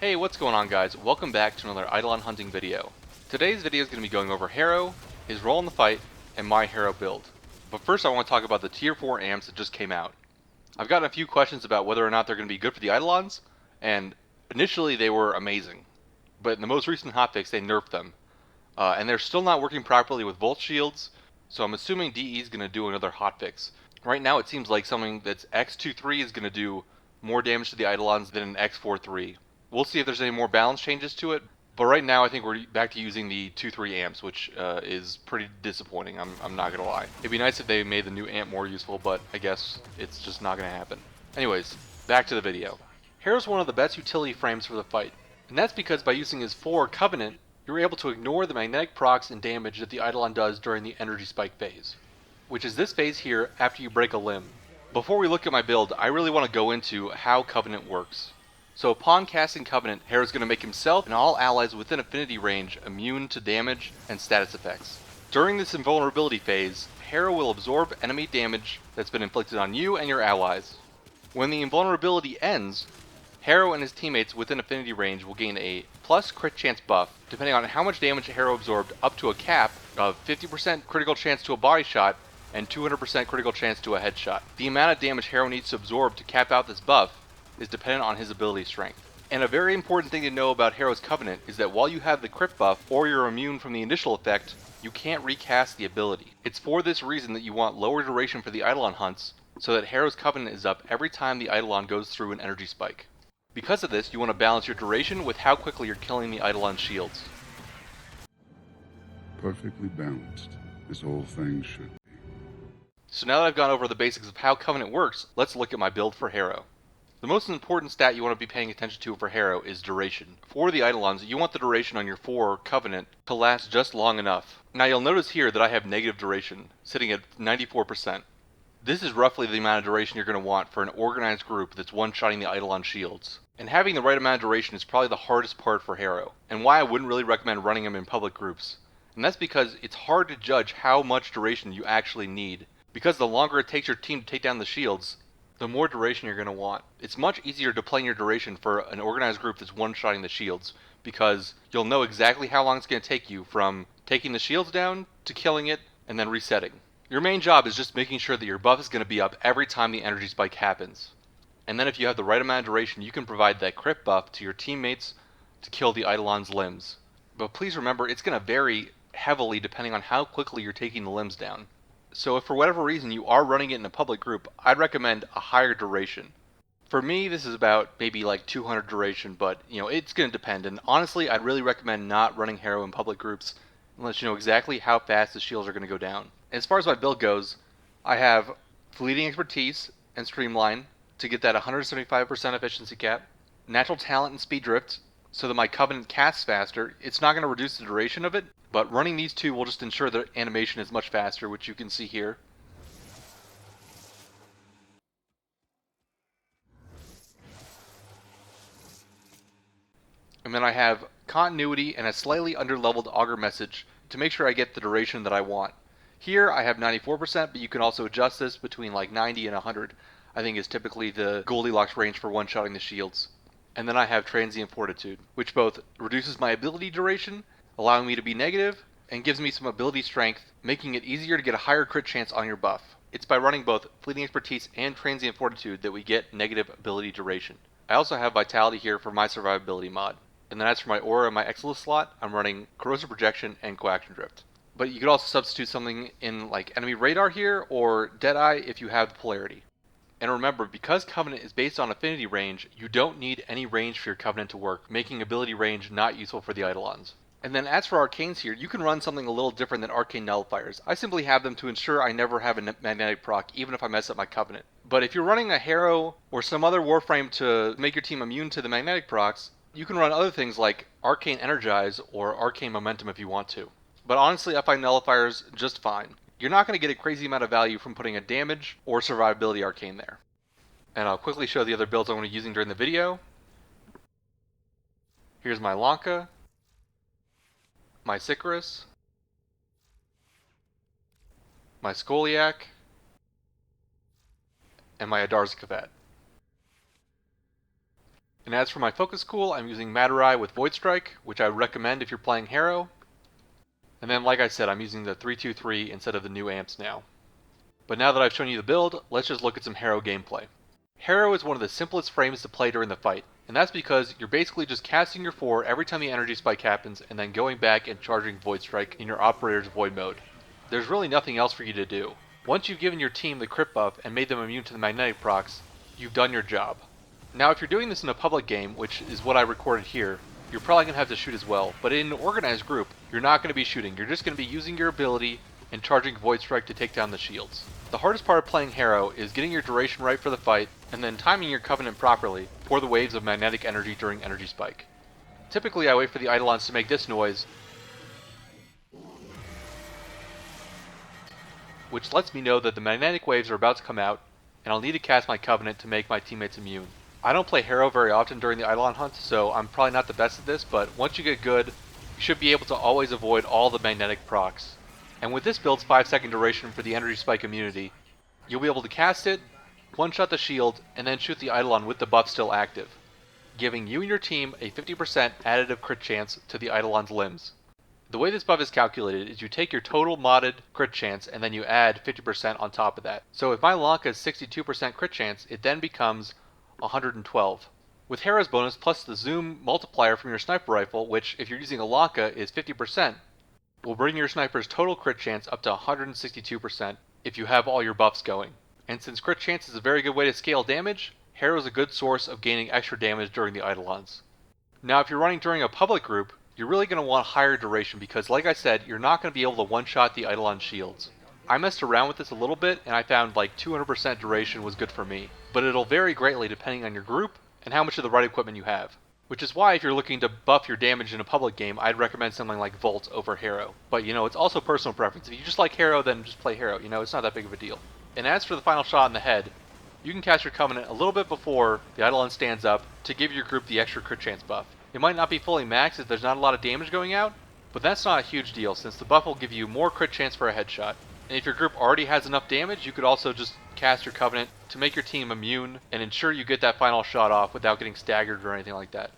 Hey, what's going on guys? Welcome back to another Eidolon Hunting video. Today's video is going to be going over Harrow, his role in the fight, and my Harrow build. But first I want to talk about the tier 4 amps that just came out. I've gotten a few questions about whether or not they're going to be good for the Eidolons, and initially they were amazing. But in the most recent hotfix they nerfed them. And they're still not working properly with Volt Shields, so I'm assuming DE is going to do another hotfix. Right now it seems like something that's X23 is going to do more damage to the Eidolons than an X43. We'll see if there's any more balance changes to it, but right now I think we're back to using the 2-3 amps, which is pretty disappointing, I'm not going to lie. It'd be nice if they made the new amp more useful, but I guess it's just not going to happen. Anyways, back to the video. Harrow's one of the best utility frames for the fight, and that's because by using his 4 Covenant, you're able to ignore the magnetic procs and damage that the Eidolon does during the energy spike phase, which is this phase here after you break a limb. Before we look at my build, I really want to go into how Covenant works. So upon casting Covenant, Harrow's going to make himself and all allies within affinity range immune to damage and status effects. During this invulnerability phase, Harrow will absorb enemy damage that's been inflicted on you and your allies. When the invulnerability ends, Harrow and his teammates within affinity range will gain a plus crit chance buff, depending on how much damage Harrow absorbed, up to a cap of 50% critical chance to a body shot and 200% critical chance to a headshot. The amount of damage Harrow needs to absorb to cap out this buff is dependent on his ability strength. And a very important thing to know about Harrow's Covenant is that while you have the crit buff or you're immune from the initial effect, you can't recast the ability. It's for this reason that you want lower duration for the Eidolon hunts, so that Harrow's Covenant is up every time the Eidolon goes through an energy spike. Because of this, you want to balance your duration with how quickly you're killing the Eidolon shields. Perfectly balanced, this whole thing should be. So now that I've gone over the basics of how Covenant works, let's look at my build for Harrow. The most important stat you want to be paying attention to for Harrow is duration. For the Eidolons, you want the duration on your 4 Covenant to last just long enough. Now you'll notice here that I have negative duration, sitting at 94%. This is roughly the amount of duration you're going to want for an organized group that's one-shotting the Eidolon shields. And having the right amount of duration is probably the hardest part for Harrow, and why I wouldn't really recommend running him in public groups. And that's because it's hard to judge how much duration you actually need, because the longer it takes your team to take down the shields, the more duration you're going to want. It's much easier to plan your duration for an organized group that's one-shotting the shields, because you'll know exactly how long it's going to take you from taking the shields down to killing it and then resetting. Your main job is just making sure that your buff is going to be up every time the energy spike happens. And then if you have the right amount of duration, you can provide that crit buff to your teammates to kill the Eidolon's limbs. But please remember, it's going to vary heavily depending on how quickly you're taking the limbs down. So if for whatever reason you are running it in a public group, I'd recommend a higher duration. For me, this is about maybe like 200 duration, but it's going to depend. And honestly, I'd really recommend not running Harrow in public groups unless you know exactly how fast the shields are going to go down. As far as my build goes, I have Fleeting Expertise and Streamline to get that 175% efficiency cap, Natural Talent and Speed Drift so that my Covenant casts faster. It's not going to reduce the duration of it, but running these two will just ensure that animation is much faster, which you can see here. And then I have Continuity and a slightly underleveled Augur Message to make sure I get the duration that I want. Here I have 94%, but you can also adjust this between like 90 and 100. I think is typically the Goldilocks range for one-shotting the shields. And then I have Transient Fortitude, which both reduces my ability duration, allowing me to be negative, and gives me some ability strength, making it easier to get a higher crit chance on your buff. It's by running both Fleeting Expertise and Transient Fortitude that we get negative ability duration. I also have Vitality here for my survivability mod. And then as for my Aura and my Exilus slot, I'm running Corrosive Projection and Coaction Drift. But you could also substitute something in like Enemy Radar here, or Deadeye if you have the Polarity. And remember, because Covenant is based on affinity range, you don't need any range for your Covenant to work, making ability range not useful for the Eidolons. And then as for Arcanes here, you can run something a little different than Arcane Nullifiers. I simply have them to ensure I never have a magnetic proc, even if I mess up my Covenant. But if you're running a Harrow or some other Warframe to make your team immune to the magnetic procs, you can run other things like Arcane Energize or Arcane Momentum if you want to. But honestly, I find Nullifiers just fine. You're not going to get a crazy amount of value from putting a damage or survivability arcane there. And I'll quickly show the other builds I'm going to be using during the video. Here's my Lanka, my Sicarus, my Skoliak, and my Adarza Kavat. And as for my focus cool, I'm using MADURAI with Void Strike, which I would recommend if you're playing Harrow. And then, like I said, I'm using the 323 instead of the new amps now. But now that I've shown you the build, let's just look at some Harrow gameplay. Harrow is one of the simplest frames to play during the fight, and that's because you're basically just casting your 4 every time the energy spike happens and then going back and charging Void Strike in your operator's Void mode. There's really nothing else for you to do. Once you've given your team the crit buff and made them immune to the magnetic procs, you've done your job. Now if you're doing this in a public game, which is what I recorded here, you're probably going to have to shoot as well, but in an organized group, you're not going to be shooting, you're just going to be using your ability and charging Void Strike to take down the shields. The hardest part of playing Harrow is getting your duration right for the fight, and then timing your Covenant properly for the waves of magnetic energy during energy spike. Typically I wait for the Eidolons to make this noise, which lets me know that the magnetic waves are about to come out, and I'll need to cast my Covenant to make my teammates immune. I don't play Harrow very often during the Eidolon hunt, so I'm probably not the best at this, but once you get good, you should be able to always avoid all the magnetic procs. And with this build's 5-second duration for the energy spike immunity, you'll be able to cast it, one-shot the shield, and then shoot the Eidolon with the buff still active, giving you and your team a 50% additive crit chance to the Eidolon's limbs. The way this buff is calculated is you take your total modded crit chance and then you add 50% on top of that. So if my Lanka is 62% crit chance, it then becomes 112. With Harrow's bonus plus the zoom multiplier from your sniper rifle, which if you're using a Lanka is 50%, will bring your sniper's total crit chance up to 162% if you have all your buffs going. And since crit chance is a very good way to scale damage, Harrow is a good source of gaining extra damage during the Eidolons. Now if you're running during a public group, you're really going to want higher duration because like I said, you're not going to be able to one-shot the Eidolon shields. I messed around with this a little bit and I found like 200% duration was good for me, but it'll vary greatly depending on your group and how much of the right equipment you have. Which is why if you're looking to buff your damage in a public game, I'd recommend something like Volt over Harrow. But it's also personal preference. If you just like Harrow, then just play Harrow. It's not that big of a deal. And as for the final shot in the head, you can cast your Covenant a little bit before the Eidolon stands up to give your group the extra crit chance buff. It might not be fully maxed if there's not a lot of damage going out, but that's not a huge deal since the buff will give you more crit chance for a headshot. And if your group already has enough damage, you could also just cast your Covenant to make your team immune and ensure you get that final shot off without getting staggered or anything like that.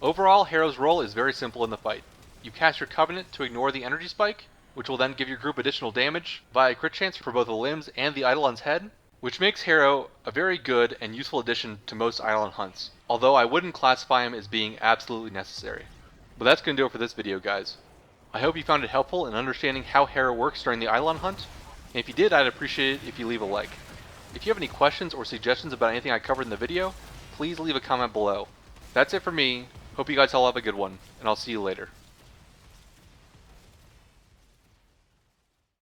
Overall, Harrow's role is very simple in the fight. You cast your Covenant to ignore the energy spike, which will then give your group additional damage via crit chance for both the limbs and the Eidolon's head, which makes Harrow a very good and useful addition to most Eidolon hunts, although I wouldn't classify him as being absolutely necessary. But that's going to do it for this video, guys. I hope you found it helpful in understanding how Harrow works during the Eidolon hunt, and if you did, I'd appreciate it if you leave a like. If you have any questions or suggestions about anything I covered in the video, please leave a comment below. That's it for me. Hope you guys all have a good one, and I'll see you later.